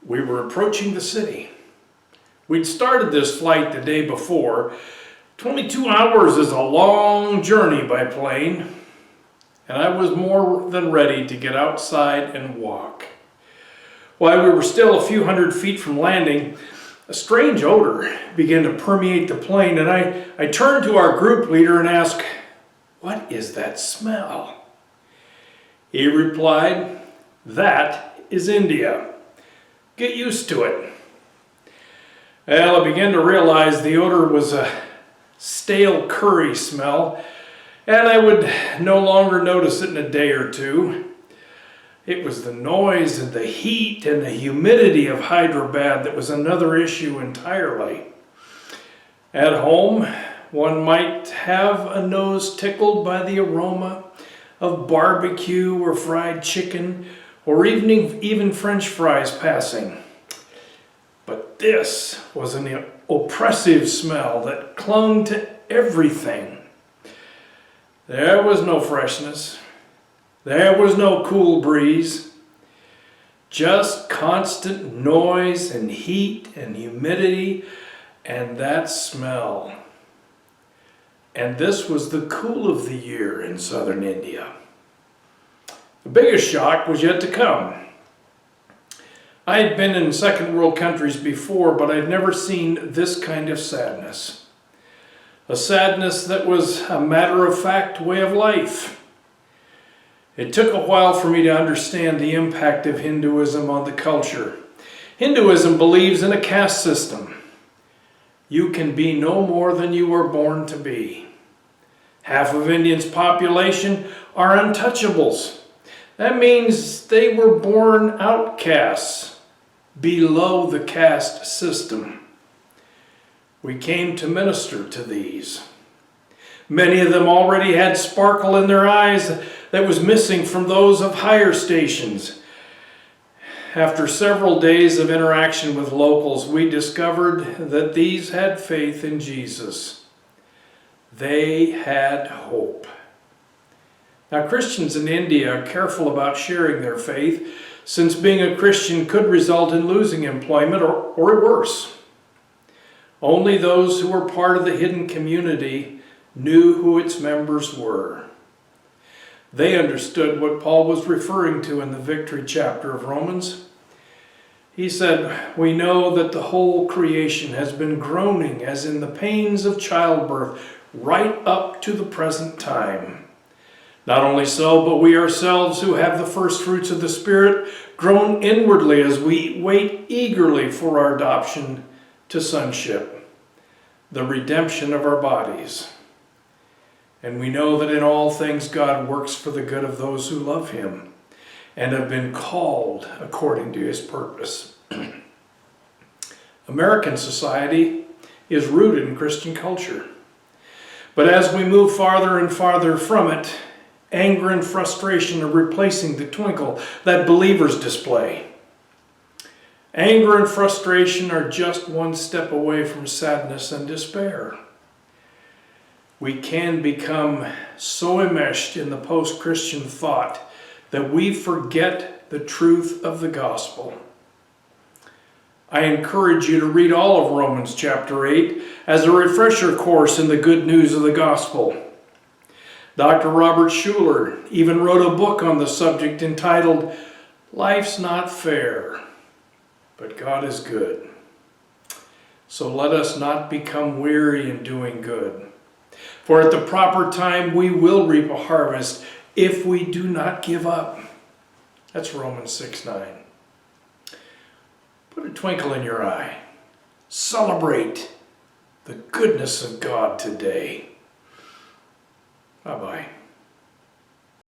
We were approaching the city. We'd started this flight the day before. 22 hours is a long journey by plane, and I was more than ready to get outside and walk. While we were still a few hundred feet from landing, a strange odor began to permeate the plane, and I turned to our group leader and asked, "What is that smell?" He replied, "That is India. Get used to it." Well, I began to realize the odor was a stale curry smell, and I would no longer notice it in a day or two. It was the noise and the heat and the humidity of Hyderabad that was another issue entirely. At home, one might have a nose tickled by the aroma of barbecue or fried chicken or even French fries passing. But this was an oppressive smell that clung to everything. There was no freshness. There was no cool breeze. Just constant noise and heat and humidity and that smell. And this was the cool of the year in southern India. The biggest shock was yet to come. I had been in second world countries before, but I'd never seen this kind of sadness. A sadness that was a matter-of-fact way of life. It took a while for me to understand the impact of Hinduism on the culture. Hinduism believes in a caste system. You can be no more than you were born to be. Half of India's population are untouchables. That means they were born outcasts, below the caste system. We came to minister to these. Many of them already had sparkle in their eyes that was missing from those of higher stations. After several days of interaction with locals, we discovered that these had faith in Jesus. They had hope. Now, Christians in India are careful about sharing their faith, since being a Christian could result in losing employment or worse. Only those who were part of the hidden community knew who its members were. They understood what Paul was referring to in the victory chapter of Romans. He said, "We know that the whole creation has been groaning as in the pains of childbirth right up to the present time. Not only so, but we ourselves who have the first fruits of the Spirit groan inwardly as we wait eagerly for our adoption to sonship, the redemption of our bodies. And we know that in all things God works for the good of those who love Him and have been called according to His purpose." American society is rooted in Christian culture. But as we move farther and farther from it, anger and frustration are replacing the twinkle that believers display. Anger and frustration are just one step away from sadness and despair. We can become so enmeshed in the post-Christian thought that we forget the truth of the gospel. I encourage you to read all of Romans chapter 8 as a refresher course in the good news of the gospel. Dr. Robert Schuller even wrote a book on the subject entitled, "Life's Not Fair, but God is Good." So let us not become weary in doing good. For at the proper time we will reap a harvest if we do not give up. That's Romans 6:9. Put a twinkle in your eye. Celebrate the goodness of God today. Bye-bye.